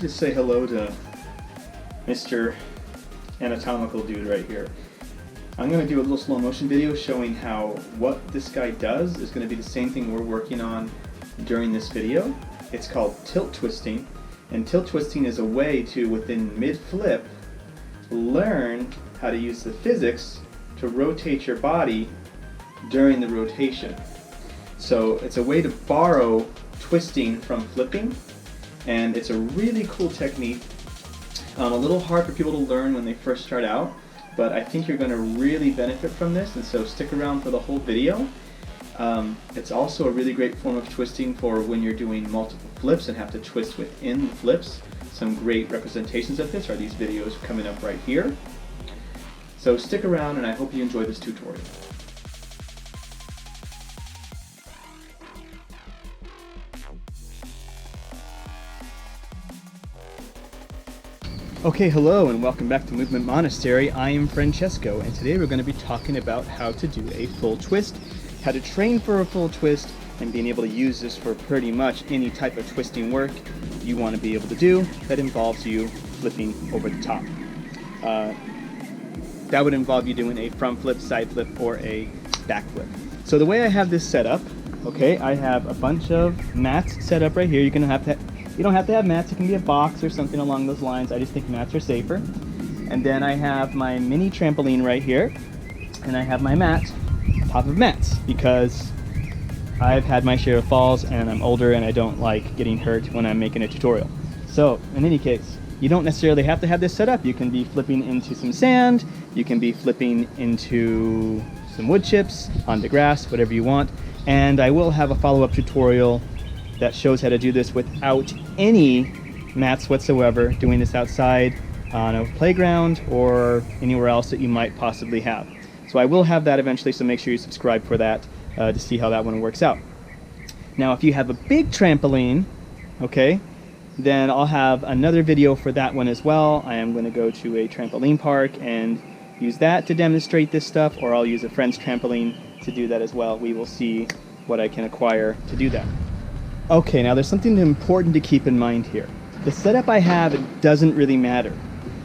to say hello to Mr. Anatomical Dude right here. I'm going to do a little slow motion video showing how what this guy does is going to be the same thing we're working on during this video. It's called tilt twisting, and tilt twisting is a way to, within mid-flip, learn how to use the physics to rotate your body during the rotation. So it's a way to borrow twisting from flipping, and it's a really cool technique. A little hard for people to learn when they first start out, but I think you're going to really benefit from this, and so stick around for the whole video. It's also a really great form of twisting for when you're doing multiple flips and have to twist within the flips. Some great representations of this are these videos coming up right here. So stick around, and I hope you enjoy this tutorial. Okay, hello and welcome back to Movement Monastery. I am Francesco, and today we're going to be talking about how to do a full twist, how to train for a full twist, and being able to use this for pretty much any type of twisting work you want to be able to do that involves you flipping over the top. That would involve you doing a front flip, side flip, or a back flip. So the way I have this set up, okay, I have a bunch of mats set up right here. You don't have to have mats, it can be a box or something along those lines. I just think mats are safer. And then I have my mini trampoline right here, and I have my mat on top of mats because I've had my share of falls and I'm older and I don't like getting hurt when I'm making a tutorial. So in any case, you don't necessarily have to have this set up. You can be flipping into some sand, you can be flipping into some wood chips, on the grass, whatever you want. And I will have a follow-up tutorial that shows how to do this without any mats whatsoever, doing this outside on a playground or anywhere else that you might possibly have. So I will have that eventually, so make sure you subscribe for that to see how that one works out. Now if you have a big trampoline, okay, then I'll have another video for that one as well. I am going to go to a trampoline park and use that to demonstrate this stuff, or I'll use a friend's trampoline to do that as well. We will see what I can acquire to do that. Okay, now there's something important to keep in mind here. The setup I have, it doesn't really matter.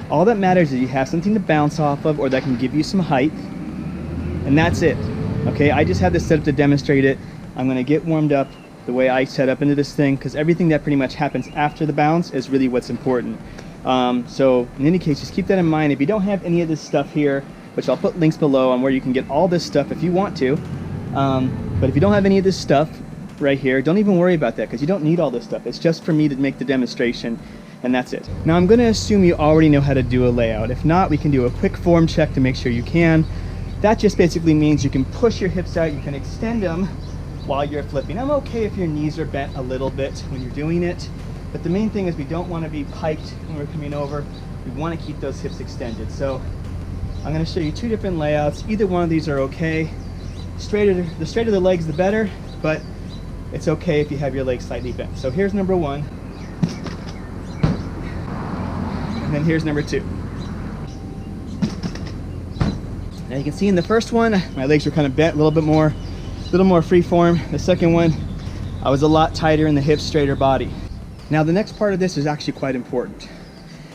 All that matters is you have something to bounce off of or that can give you some height, and that's it. Okay, I just have this set up to demonstrate it. I'm going to get warmed up the way I set up into this thing, because everything that pretty much happens after the bounce is really what's important. So in any case, just keep that in mind. If you don't have any of this stuff here, which I'll put links below on where you can get all this stuff if you want to, but if you don't have any of this stuff right here, don't even worry about that, because you don't need all this stuff. It's just for me to make the demonstration, and that's it. Now I'm going to assume you already know how to do a layout. If not, we can do a quick form check to make sure you can. That just basically means you can push your hips out, you can extend them while you're flipping. I'm okay if your knees are bent a little bit when you're doing it, but the main thing is we don't want to be piked when we're coming over. We want to keep those hips extended. So I'm going to show you two different layouts. Either one of these are okay. The straighter the legs, the better, but it's okay if you have your legs slightly bent. So here's number one, and then here's number two. Now you can see in the first one, my legs were kind of bent a little more free form. The second one, I was a lot tighter in the hips, straighter body. Now the next part of this is actually quite important.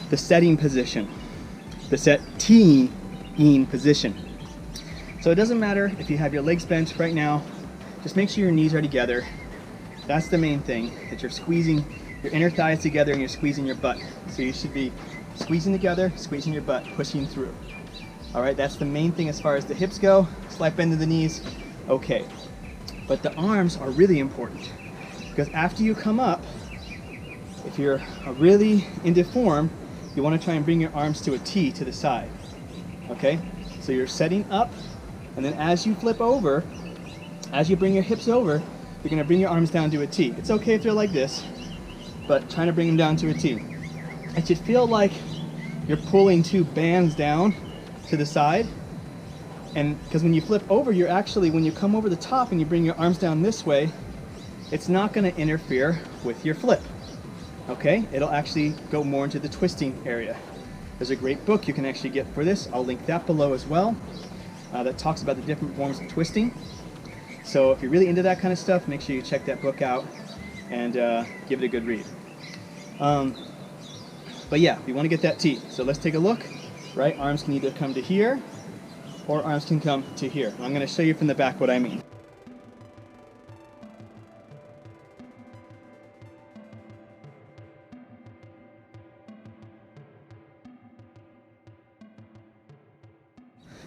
The setting position, the setting position. So it doesn't matter if you have your legs bent right now, just make sure your knees are together. That's the main thing, that you're squeezing your inner thighs together and you're squeezing your butt. So you should be squeezing together, squeezing your butt, pushing through. All right, that's the main thing as far as the hips go. Slight bend of the knees, okay. But the arms are really important, because after you come up, if you're really into form, you want to try and bring your arms to a T to the side, okay? So you're setting up, and then as you flip over, as you bring your hips over, you're going to bring your arms down to a T. It's okay if they're like this, but trying to bring them down to a T. It should feel like you're pulling two bands down to the side, and because when you flip over, you're actually, when you come over the top and you bring your arms down this way, it's not going to interfere with your flip. Okay, it'll actually go more into the twisting area. There's a great book you can actually get for this. I'll link that below as well, that talks about the different forms of twisting. So if you're really into that kind of stuff, make sure you check that book out and give it a good read. But yeah, you want to get that T. So let's take a look. Right, arms can either come to here, or arms can come to here. And I'm going to show you from the back what I mean.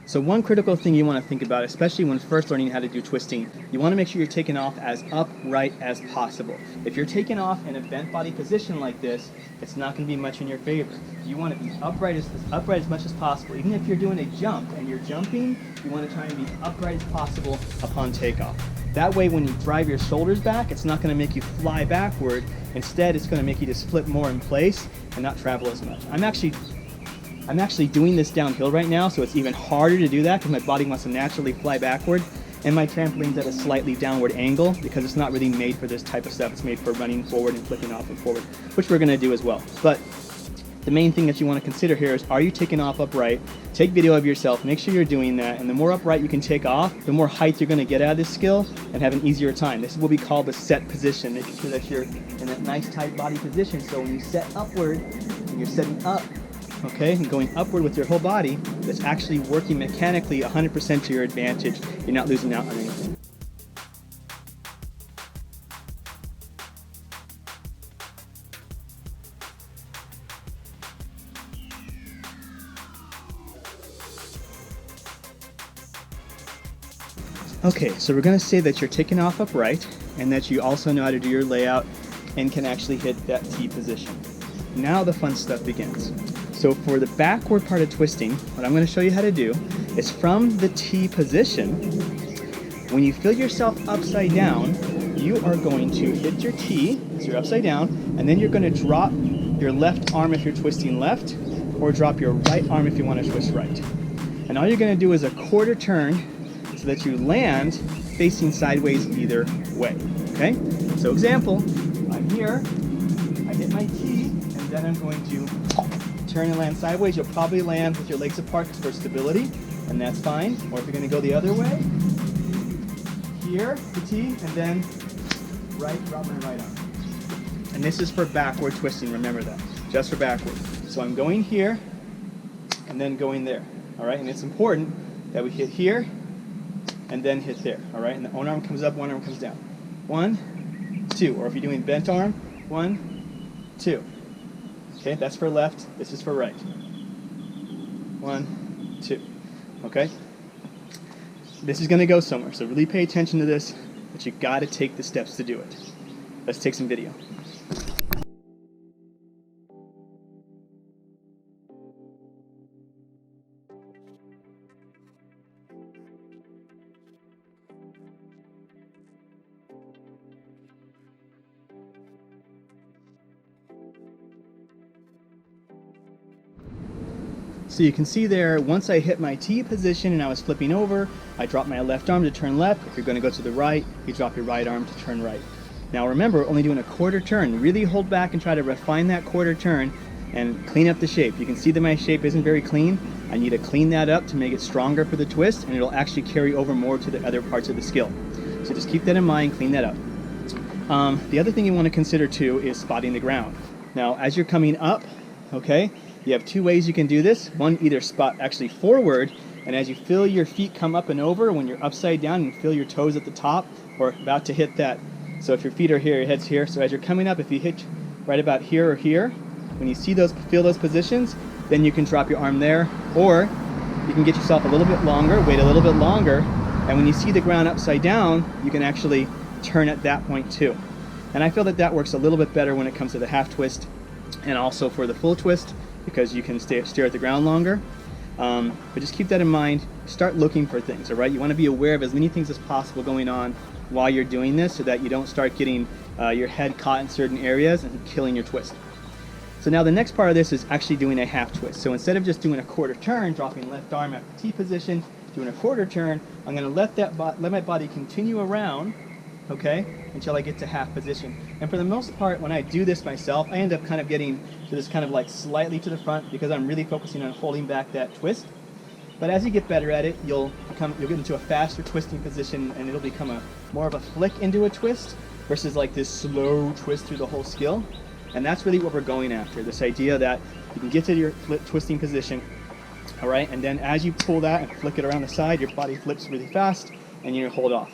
So one critical thing you want to think about, especially when first learning how to do twisting, you want to make sure you're taking off as upright as possible. If you're taking off in a bent body position like this, it's not going to be much in your favor. You want to be upright as much as possible. Even if you're doing a jump and you're jumping, you want to try and be upright as possible upon takeoff. That way when you drive your shoulders back, it's not going to make you fly backward. Instead, it's going to make you just flip more in place and not travel as much. I'm actually doing this downhill right now, so it's even harder to do that because my body wants to naturally fly backward, and my trampoline's at a slightly downward angle because it's not really made for this type of stuff. It's made for running forward and flipping off and forward, which we're going to do as well. But the main thing that you want to consider here is, are you taking off upright? Take video of yourself, make sure you're doing that, and the more upright you can take off, the more height you're going to get out of this skill and have an easier time. This is what we call the set position, making sure that you're in that nice tight body position, so when you set upward and you're setting up, okay, and going upward with your whole body, that's actually working mechanically 100% to your advantage. You're not losing out on anything. Okay, so we're going to say that you're taking off upright and that you also know how to do your layout and can actually hit that T position. Now the fun stuff begins. So for the backward part of twisting, what I'm going to show you how to do is from the T position, when you feel yourself upside down, you are going to hit your T, so you're upside down, and then you're going to drop your left arm if you're twisting left, or drop your right arm if you want to twist right. And all you're going to do is a quarter turn so that you land facing sideways either way, okay? So example, I'm here, I hit my T, and then I'm going to turn and land sideways. You'll probably land with your legs apart for stability, and that's fine. Or if you're going to go the other way, here, the T, and then right, drop my right arm. And this is for backward twisting, remember that, just for backward. So I'm going here, and then going there, all right? And it's important that we hit here, and then hit there, all right? And the one arm comes up, one arm comes down. 1, 2, or if you're doing bent arm, 1, 2. Okay, that's for left, this is for right. 1, 2, okay? This is gonna go somewhere, so really pay attention to this, but you gotta take the steps to do it. Let's take some video. So you can see there, once I hit my T position and I was flipping over, I dropped my left arm to turn left. If you're going to go to the right, you drop your right arm to turn right. Now remember, only doing a quarter turn. Really hold back and try to refine that quarter turn and clean up the shape. You can see that my shape isn't very clean. I need to clean that up to make it stronger for the twist, and it'll actually carry over more to the other parts of the skill. So just keep that in mind, clean that up. The other thing you want to consider too is spotting the ground. Now as you're coming up, okay, you have two ways you can do this. One, either spot actually forward, and as you feel your feet come up and over, when you're upside down, and feel your toes at the top or about to hit that. So if your feet are here, your head's here. So as you're coming up, if you hit right about here or here, when you see those, feel those positions, then you can drop your arm there, or you can get yourself a little bit longer, wait a little bit longer, and when you see the ground upside down, you can actually turn at that point too. And I feel that that works a little bit better when it comes to the half twist and also for the full twist, because you can stare at the ground longer. But just keep that in mind. Start looking for things, all right? You want to be aware of as many things as possible going on while you're doing this so that you don't start getting your head caught in certain areas and killing your twist. So now the next part of this is actually doing a half twist. So instead of just doing a quarter turn, dropping left arm at the T position, doing a quarter turn, I'm going to let my body continue around, okay, until I get to half position. And for the most part, when I do this myself, I end up kind of getting to this kind of like slightly to the front because I'm really focusing on holding back that twist. But as you get better at it, you'll get into a faster twisting position, and it'll become more of a flick into a twist versus like this slow twist through the whole skill. And that's really what we're going after, this idea that you can get to your flip twisting position, all right, and then as you pull that and flick it around the side, your body flips really fast and you hold off.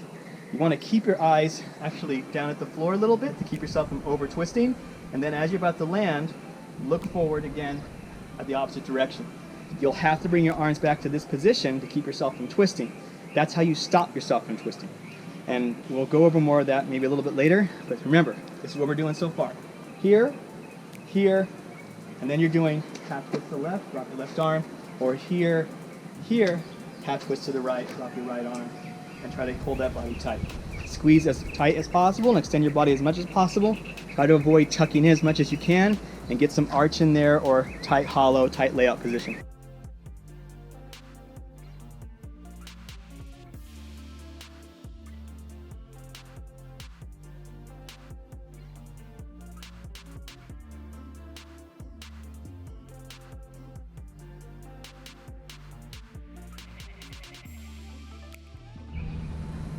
You want to keep your eyes actually down at the floor a little bit to keep yourself from over twisting, and then as you're about to land, look forward again at the opposite direction. You'll have to bring your arms back to this position to keep yourself from twisting. That's how you stop yourself from twisting. And we'll go over more of that maybe a little bit later, but remember, this is what we're doing so far. Here, here, and then you're doing half twist to the left, drop your left arm, or here, here, half twist to the right, drop your right arm, and try to hold that body tight. Squeeze as tight as possible and extend your body as much as possible. Try to avoid tucking in as much as you can and get some arch in there or tight hollow, tight layout position.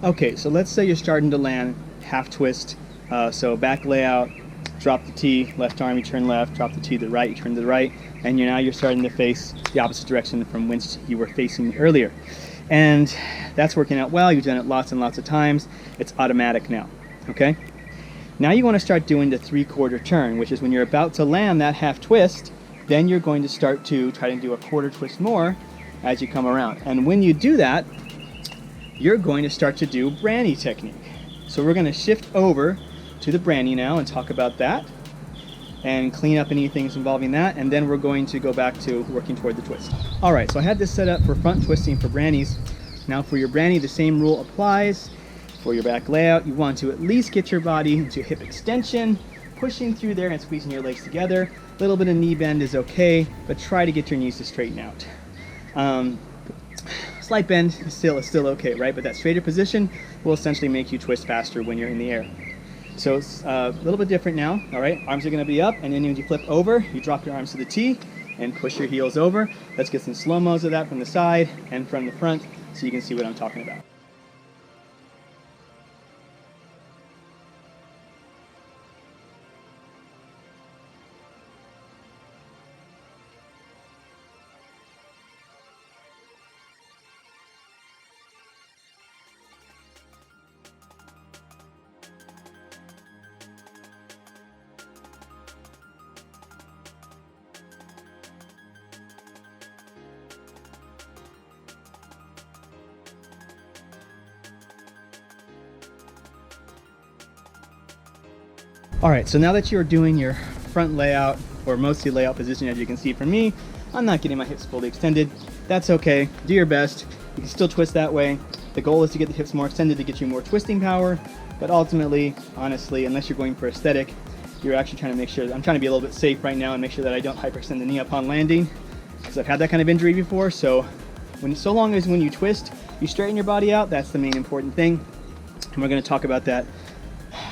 Okay, so let's say you're starting to land half twist. So back layout, drop the T, left arm, you turn left, drop the T to the right, you turn to the right, and now you're starting to face the opposite direction from whence you were facing earlier. And that's working out well. You've done it lots and lots of times. It's automatic now, okay? Now you want to start doing the 3/4 turn, which is when you're about to land that half twist, then you're going to start to try to do a quarter twist more as you come around. And when you do that, you're going to start to do branny technique. So we're going to shift over to the branny now and talk about that and clean up anything involving that, and then we're going to go back to working toward the twist. All right, so I had this set up for front twisting for brannies. Now for your branny, the same rule applies. For your back layout, you want to at least get your body into hip extension, pushing through there and squeezing your legs together. A little bit of knee bend is okay, but try to get your knees to straighten out. Slight bend is still okay, right? But that straighter position will essentially make you twist faster when you're in the air. So it's a little bit different now, all right? Arms are gonna be up, and then when you flip over, you drop your arms to the T and push your heels over. Let's get some slow-mos of that from the side and from the front so you can see what I'm talking about. All right, so now that you're doing your front layout, or mostly layout position, as you can see from me, I'm not getting my hips fully extended. That's okay, do your best. You can still twist that way. The goal is to get the hips more extended to get you more twisting power, but ultimately, honestly, unless you're going for aesthetic, you're actually trying to make sure, I'm trying to be a little bit safe right now and make sure that I don't hyperextend the knee upon landing, because I've had that kind of injury before. So so long as when you twist, you straighten your body out, that's the main important thing. And we're gonna talk about that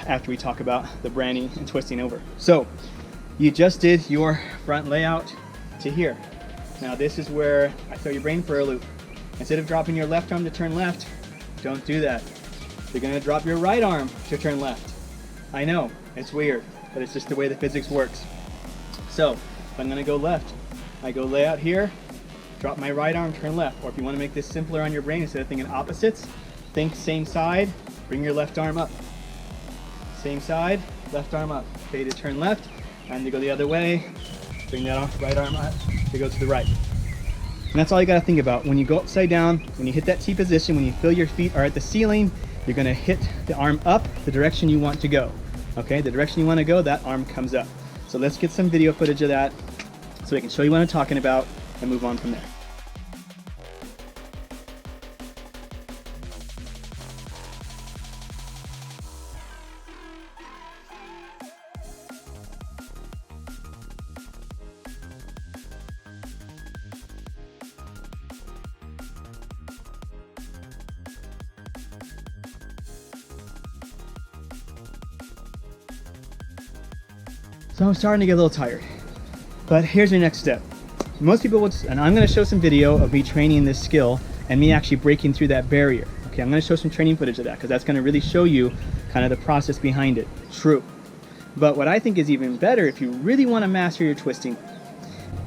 after we talk about the branny and twisting over. So you just did your front layout to here. Now this is where I throw your brain for a loop. Instead of dropping your left arm to turn left, don't do that. You're gonna drop your right arm to turn left. I know, it's weird, but it's just the way the physics works. So if I'm gonna go left, I go layout here, drop my right arm, turn left. Or if you wanna make this simpler on your brain, instead of thinking opposites, think same side, bring your left arm up. Same side, left arm up. Okay, to turn left, and to go the other way, bring that right arm up to go to the right. And that's all you gotta think about. When you go upside down, when you hit that T position, when you feel your feet are at the ceiling, you're gonna hit the arm up the direction you want to go. Okay, the direction you wanna go, that arm comes up. So let's get some video footage of that so we can show you what I'm talking about and move on from there. So I'm starting to get a little tired, but here's your next step. Most people would, and I'm going to show some video of me training this skill and me actually breaking through that barrier. Okay, I'm going to show some training footage of that because that's going to really show you kind of the process behind it. True. But what I think is even better, if you really want to master your twisting,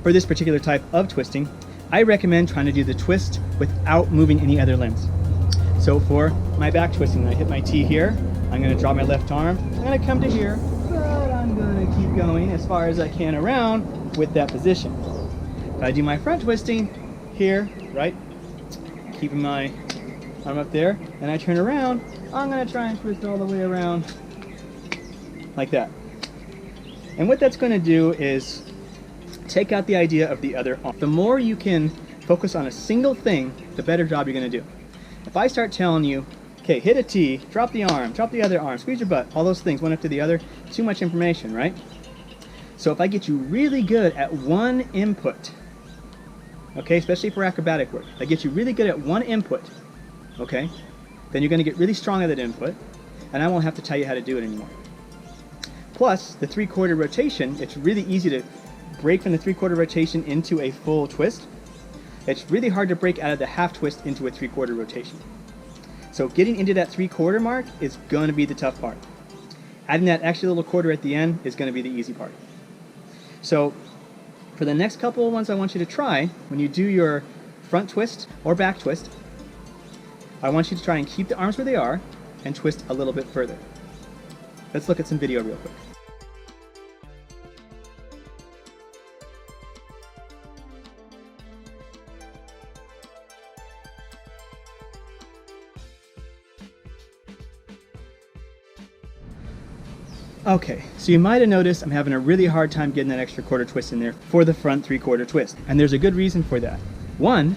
for this particular type of twisting, I recommend trying to do the twist without moving any other limbs. So for my back twisting, when I hit my T here, I'm going to draw my left arm. I'm going to come to here, but I'm going to keep going as far as I can around with that position. If I do my front twisting here, right, keeping my arm up there, and I turn around, I'm going to try and twist all the way around like that. And what that's going to do is take out the idea of the other arm. The more you can focus on a single thing, the better job you're going to do. If I start telling you, okay, hit a T, drop the arm, drop the other arm, squeeze your butt, all those things, one after the other, too much information, right? So if I get you really good at one input, okay, especially for acrobatic work, I get you really good at one input, okay, then you're going to get really strong at that input, and I won't have to tell you how to do it anymore. Plus, the 3/4 rotation, it's really easy to break from the 3/4 rotation into a full twist. It's really hard to break out of the half twist into a 3/4 rotation. So getting into that 3/4 mark is going to be the tough part. Adding that extra little quarter at the end is going to be the easy part. So for the next couple of ones I want you to try, when you do your front twist or back twist, I want you to try and keep the arms where they are and twist a little bit further. Let's look at some video real quick. Okay, so you might have noticed I'm having a really hard time getting that extra quarter twist in there for the front 3/4 twist. And there's a good reason for that. One,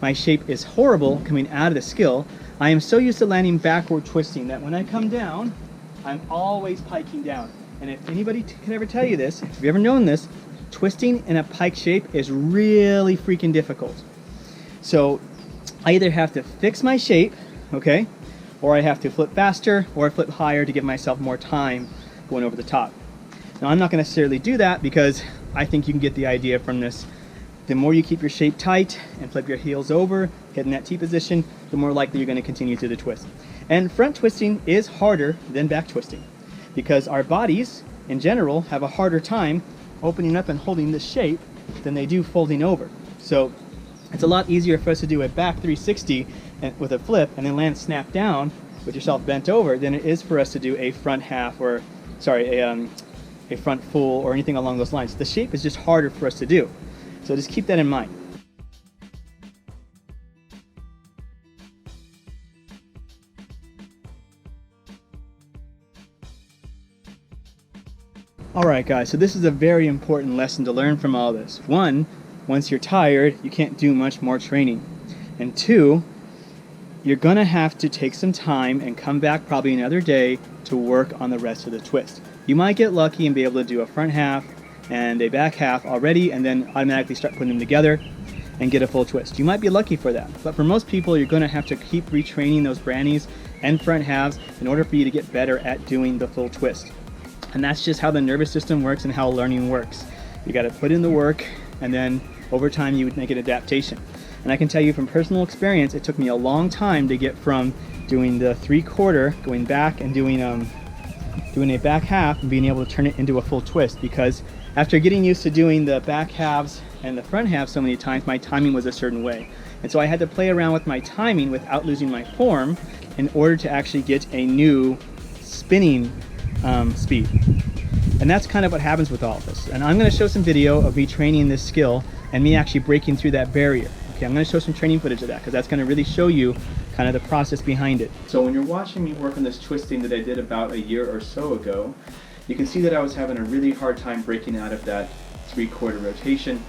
my shape is horrible coming out of the skill. I am so used to landing backward twisting that when I come down, I'm always piking down. And if anybody can ever tell you this, if you've ever known this, twisting in a pike shape is really freaking difficult. So I either have to fix my shape, okay, or I have to flip faster or flip higher to give myself more time going over the top. Now I'm not going to necessarily do that because I think you can get the idea from this. The more you keep your shape tight and flip your heels over, hitting that T position, the more likely you're going to continue to the twist. And front twisting is harder than back twisting because our bodies in general have a harder time opening up and holding this shape than they do folding over. So it's a lot easier for us to do a back 360 with a flip and then land snap down with yourself bent over than it is for us to do a front half or a front full or anything along those lines. The shape is just harder for us to do. So just keep that in mind. Alright guys, so this is a very important lesson to learn from all this. One, once you're tired, you can't do much more training. And two, you're going to have to take some time and come back probably another day to work on the rest of the twist. You might get lucky and be able to do a front half and a back half already and then automatically start putting them together and get a full twist. You might be lucky for that, but for most people you're going to have to keep retraining those brannies and front halves in order for you to get better at doing the full twist. And that's just how the nervous system works and how learning works. You got to put in the work and then over time you would make an adaptation. And I can tell you from personal experience, it took me a long time to get from doing the 3/4, going back and doing a back half and being able to turn it into a full twist, because after getting used to doing the back halves and the front halves so many times, my timing was a certain way. And so I had to play around with my timing without losing my form in order to actually get a new spinning speed. And that's kind of what happens with all of this. And I'm going to show some video of me training this skill and me actually breaking through that barrier. Okay, I'm going to show some training footage of that because that's going to really show you kind of the process behind it. So when you're watching me work on this twisting that I did about a year or so ago, you can see that I was having a really hard time breaking out of that 3/4 rotation,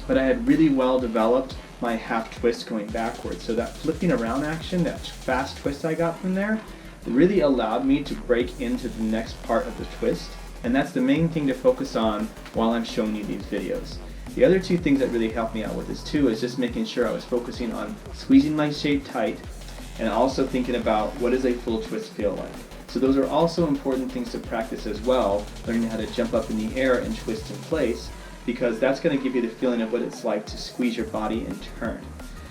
but I had really well developed my half twist going backwards. So that flipping around action, that fast twist I got from there, really allowed me to break into the next part of the twist. And that's the main thing to focus on while I'm showing you these videos. The other two things that really helped me out with this too is just making sure I was focusing on squeezing my shape tight and also thinking about what does a full twist feel like. So those are also important things to practice as well, learning how to jump up in the air and twist in place, because that's going to give you the feeling of what it's like to squeeze your body and turn.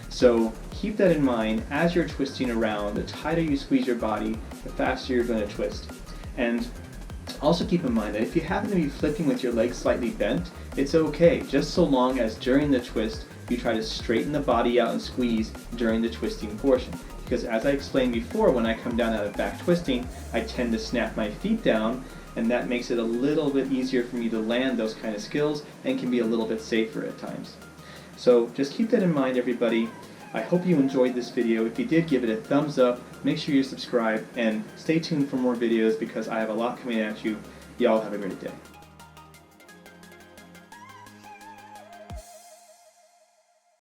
So keep that in mind as you're twisting around. The tighter you squeeze your body, the faster you're going to twist. And Also keep in mind that if you happen to be flipping with your legs slightly bent, it's okay, just so long as during the twist you try to straighten the body out and squeeze during the twisting portion. Because as I explained before, when I come down out of back twisting, I tend to snap my feet down, and that makes it a little bit easier for me to land those kind of skills and can be a little bit safer at times. So just keep that in mind, everybody. I hope you enjoyed this video. If you did, give it a thumbs up, make sure you subscribe, and stay tuned for more videos because I have a lot coming at you. Y'all have a great day.